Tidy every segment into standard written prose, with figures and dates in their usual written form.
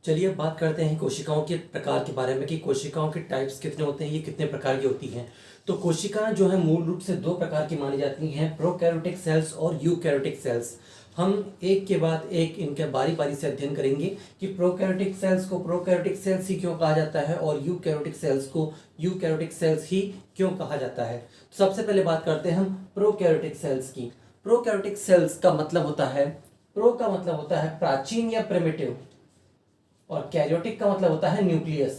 चलिए अब बात करते हैं कोशिकाओं के प्रकार के बारे में कि कोशिकाओं के टाइप्स कितने होते हैं, ये कितने प्रकार की होती हैं। तो कोशिकाएं जो है मूल रूप से दो प्रकार की मानी जाती हैं, प्रोकैरियोटिक सेल्स और यूकैरियोटिक सेल्स। हम एक के बाद एक इनका बारी बारी से अध्ययन करेंगे कि प्रोकैरियोटिक सेल्स को प्रोकैरियोटिक सेल्स ही क्यों कहा जाता है और यूकैरियोटिक सेल्स को यूकैरियोटिक सेल्स ही क्यों कहा जाता है। तो सबसे पहले बात करते हैं हम प्रोकैरियोटिक सेल्स की। प्रोकैरियोटिक सेल्स का मतलब होता है, प्रो का मतलब होता है प्राचीन या प्रिमिटिव, और कैरियोटिक का मतलब होता है न्यूक्लियस।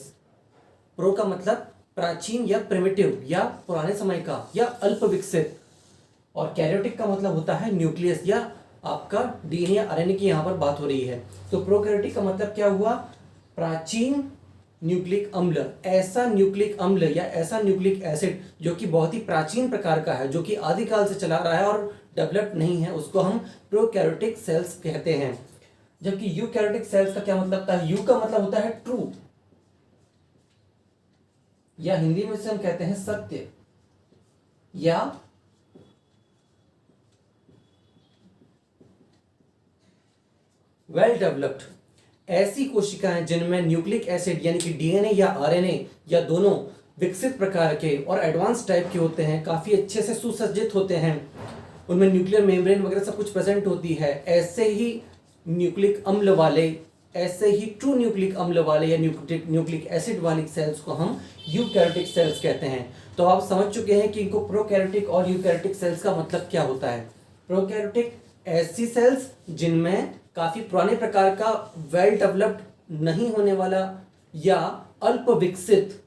प्रो का मतलब प्राचीन या प्रिमिटिव या पुराने समय का या अल्प विकसित, और कैरियोटिक का मतलब होता है न्यूक्लियस या आपका डीएनए या आरएनए की यहाँ पर बात हो रही है। तो प्रोकैरियोटिक का मतलब क्या हुआ? प्राचीन न्यूक्लिक अम्ल, ऐसा न्यूक्लिक अम्ल या ऐसा न्यूक्लिक एसिड जो कि बहुत ही प्राचीन प्रकार का है, जो कि आदिकाल से चला रहा है और डेवलप नहीं है, उसको हम प्रोकैरियोटिक सेल्स कहते हैं। जबकि यूकैरियोटिक सेल्स का क्या मतलब होता है? यू का मतलब होता है ट्रू, या हिंदी में से हम कहते हैं सत्य, या वेल डेवलप्ड। ऐसी कोशिकाएं जिनमें न्यूक्लिक एसिड यानी कि डीएनए या आरएनए या दोनों विकसित प्रकार के और एडवांस टाइप के होते हैं, काफी अच्छे से सुसज्जित होते हैं, उनमें न्यूक्लियर मेम्ब्रेन वगैरह सब कुछ प्रेजेंट होती है, ऐसे ही न्यूक्लिक अम्ल वाले, ऐसे ही ट्रू न्यूक्लिक अम्ल वाले या न्यूक्लिक एसिड वाली सेल्स को हम यूकैरियोटिक सेल्स कहते हैं। तो आप समझ चुके हैं कि इनको प्रोकैरियोटिक और यूकैरियोटिक सेल्स का मतलब क्या होता है। प्रोकैरियोटिक ऐसी सेल्स जिनमें काफी पुराने प्रकार का वेल डेवलप्ड नहीं होने वाला या अल्प विकसित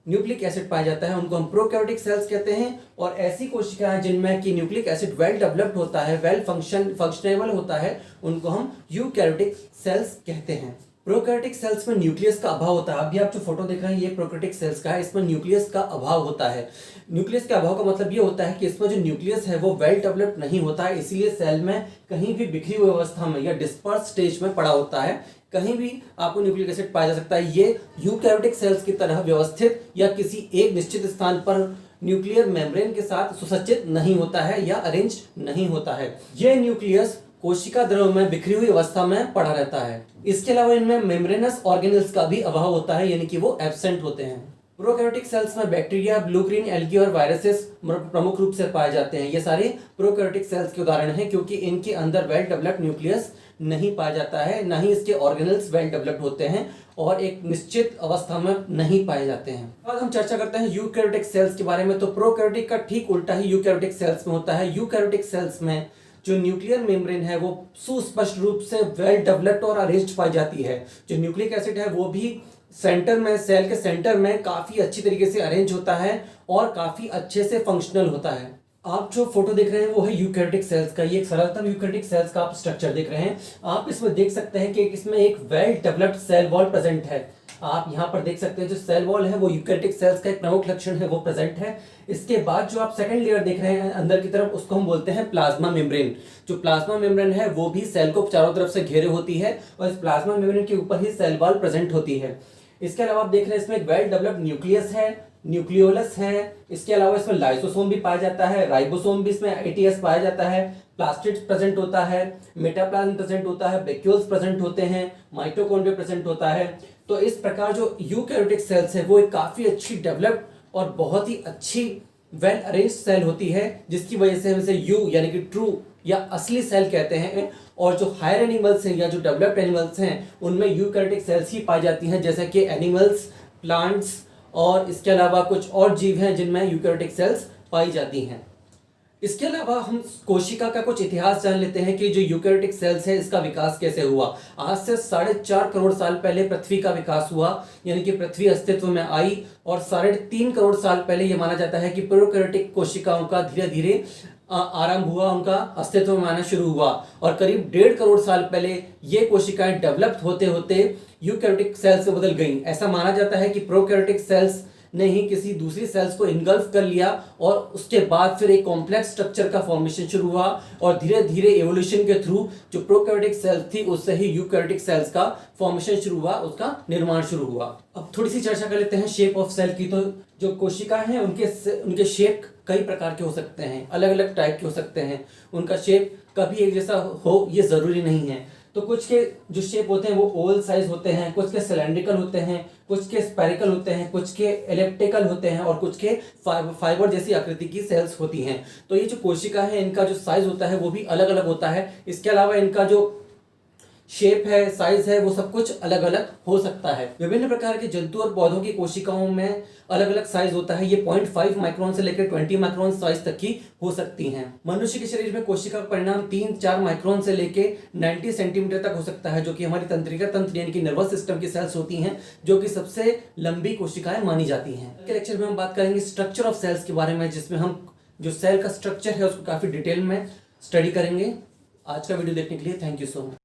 न्यूक्लिक एसिड पाया जाता है, उनको हम प्रोकैरियोटिक सेल्स कहते हैं। और ऐसी कोशिकाएं जिनमें कि न्यूक्लिक एसिड वेल डेवलप्ड होता है, वेल फंक्शनेबल होता है, उनको हम यूकैरियोटिक सेल्स कहते हैं। प्रोकैरियोटिक सेल्स में न्यूक्लियस का अभाव होता है। अभी आप जो फोटो देख रहे हैं ये प्रोकैरियोटिक सेल्स का है, इसमें न्यूक्लियस का अभाव होता है। न्यूक्लियस के अभाव का मतलब ये होता है कि इसमें जो न्यूक्लियस है वो वेल डेवलप्ड नहीं होता है, इसीलिए सेल में कहीं भी बिखरी हुई अवस्था में या डिस्पर्स स्टेज में पड़ा होता है, कहीं भी आपको न्यूक्लिक एसिड पाया जा सकता है। ये यूकैरियोटिक सेल्स की तरह व्यवस्थित या किसी एक निश्चित स्थान पर न्यूक्लियर मेम्ब्रेन के साथ सुसज्जित नहीं होता है या अरेंज नहीं होता है। ये न्यूक्लियस कोशिका द्रव में बिखरी हुई अवस्था में पड़ा रहता है। इसके अलावा इनमें मेम्ब्रेनस ऑर्गेनेल्स का भी अभाव होता है, यानी कि वो एब्सेंट होते हैं। प्रोकैरियोटिक सेल्स में बैक्टीरिया, ब्लू ग्रीन एल्गी और वायरसेस प्रमुख रूप से पाए जाते हैं। ये सारे प्रोकैरियोटिक सेल्स के उदाहरण हैं, क्योंकि इनके अंदर वेल डेवलप्ड न्यूक्लियस नहीं पाया जाता है, ना ही इसके ऑर्गेनल्स वेल डेवलप्ड होते हैं और एक निश्चित अवस्था में नहीं पाए जाते हैं। अब हम चर्चा करते हैं यूकैरियोटिक सेल्स के बारे में। तो प्रोकैरियोटिक का ठीक उल्टा ही यूकैरियोटिक सेल्स में होता है। यूकैरियोटिक सेल्स में जो न्यूक्लियर मेम्ब्रेन है वो सुस्पष्ट रूप से वेल डेवलप्ड और अरेंज्ड पाई जाती है। जो न्यूक्लिक एसिड है वो भी सेंटर में, सेल के सेंटर में काफी अच्छी तरीके से अरेंज होता है और काफी अच्छे से फंक्शनल होता है। आप जो फोटो देख रहे हैं वो है यूकैरियोटिक सेल्स का। ये एक सरलतम यूकैरियोटिक सेल्स का आप स्ट्रक्चर देख रहे हैं। आप इसमें देख सकते हैं कि इसमें एक well developed cell wall present है। आप यहाँ पर देख सकते हैं जो सेल वॉल है वो यूकैरियोटिक सेल्स का एक प्रमुख लक्षण है, वो प्रेजेंट है। इसके बाद जो आप सेकंड लेयर देख रहे हैं अंदर की तरफ, उसको हम बोलते हैं प्लाज्मा मेम्ब्रेन। जो प्लाज्मा मेम्ब्रेन है वो भी सेल को चारों तरफ से घेरे होती है और इस प्लाज्मा मेम्ब्रेन के ऊपर ही सेल वॉल प्रेजेंट होती है। इसके अलावा आप देख रहे हैं इसमें एक वेल डेवलप्ड न्यूक्लियस है, न्यूक्लियोलस है। इसके अलावा इसमें लाइसोसोम भी पाया जाता है, राइबोसोम भी इसमें एटीएस पाया जाता है, प्लास्टिड्स प्रेजेंट होता है, मेटाप्लाज्म प्रेजेंट होता है, ब्रैक्यूल्स प्रेजेंट होते हैं, माइटोकॉन्ड्रिया प्रेजेंट होता है। तो इस प्रकार जो यूकैरियोटिक सेल्स है वो एक काफी अच्छी डेवलप्ड और बहुत ही अच्छी वेल अरेंज सेल होती है, जिसकी वजह से हम इसे यू यानी कि ट्रू या असली सेल कहते हैं। और जो हायर एनिमल्स हैं या जो डेवलप्ड एनिमल्स हैं उनमें यूकैरियोटिक सेल्स ही पाई जाती हैं, जैसे कि एनिमल्स, प्लांट्स और इसके अलावा कुछ और जीव हैं जिनमें यूकैरियोटिक सेल्स पाई जाती हैं। इसके अलावा हम कोशिका का कुछ इतिहास जान लेते हैं कि जो यूकैरियोटिक सेल्स है इसका विकास कैसे हुआ। आज से 4.5 करोड़ साल पहले पृथ्वी का विकास हुआ, यानी कि पृथ्वी अस्तित्व में आई। और 3.5 करोड़ साल पहले ये माना जाता है कि प्रोकैरियोटिक कोशिकाओं का धीरे धीरे आरंभ हुआ, उनका अस्तित्व में आना शुरू हुआ। और करीब 1.5 करोड़ साल पहले ये कोशिकाएं डेवलप्ड होते होते यूकैरियोटिक सेल्स में बदल गईं। ऐसा माना जाता है कि प्रोकैरियोटिक सेल्स ने ही किसी दूसरी सेल्स को इनगल्फ कर लिया और उसके बाद फिर एक कॉम्प्लेक्स स्ट्रक्चर का फॉर्मेशन शुरू हुआ और धीरे धीरे एवोल्यूशन के थ्रू जो प्रोकैरियोटिक सेल्स थी उससे ही यूकैरियोटिक सेल्स का फॉर्मेशन शुरू हुआ, उसका निर्माण शुरू हुआ। अब थोड़ी सी चर्चा कर लेते हैं शेप ऑफ सेल की। तो जो कोशिकाएं हैं उनके शेप कई प्रकार के हो सकते हैं, अलग अलग टाइप के हो सकते हैं। उनका शेप कभी एक जैसा हो ये जरूरी नहीं है। तो कुछ के जो शेप होते हैं वो ओवल साइज होते हैं, कुछ के सिलेंड्रिकल होते हैं, कुछ के स्पेरिकल होते हैं, कुछ के एलिप्टिकल होते हैं और कुछ के फाइबर जैसी आकृति की सेल्स होती हैं। तो ये जो कोशिका है इनका जो साइज होता है वो भी अलग अलग होता है। इसके अलावा इनका जो शेप है, साइज है, वो सब कुछ अलग अलग हो सकता है। विभिन्न प्रकार के जंतु और पौधों की कोशिकाओं में अलग अलग साइज होता है। ये 0.5 माइक्रोन से लेकर 20 माइक्रोन साइज तक की हो सकती हैं। मनुष्य के शरीर में कोशिका का परिणाम 3-4 माइक्रोन से लेकर 90 सेंटीमीटर तक हो सकता है, जो कि हमारी तंत्रिका तंत्र यानी कि नर्वस सिस्टम की सेल्स होती हैं, जो कि सबसे लंबी कोशिकाएं मानी जाती हैं। के लेक्चर में हम बात करेंगे स्ट्रक्चर ऑफ सेल्स के बारे में, जिसमें हम जो सेल का स्ट्रक्चर है उसको काफी डिटेल में स्टडी करेंगे। आज का वीडियो देखने के लिए थैंक यू सो मच।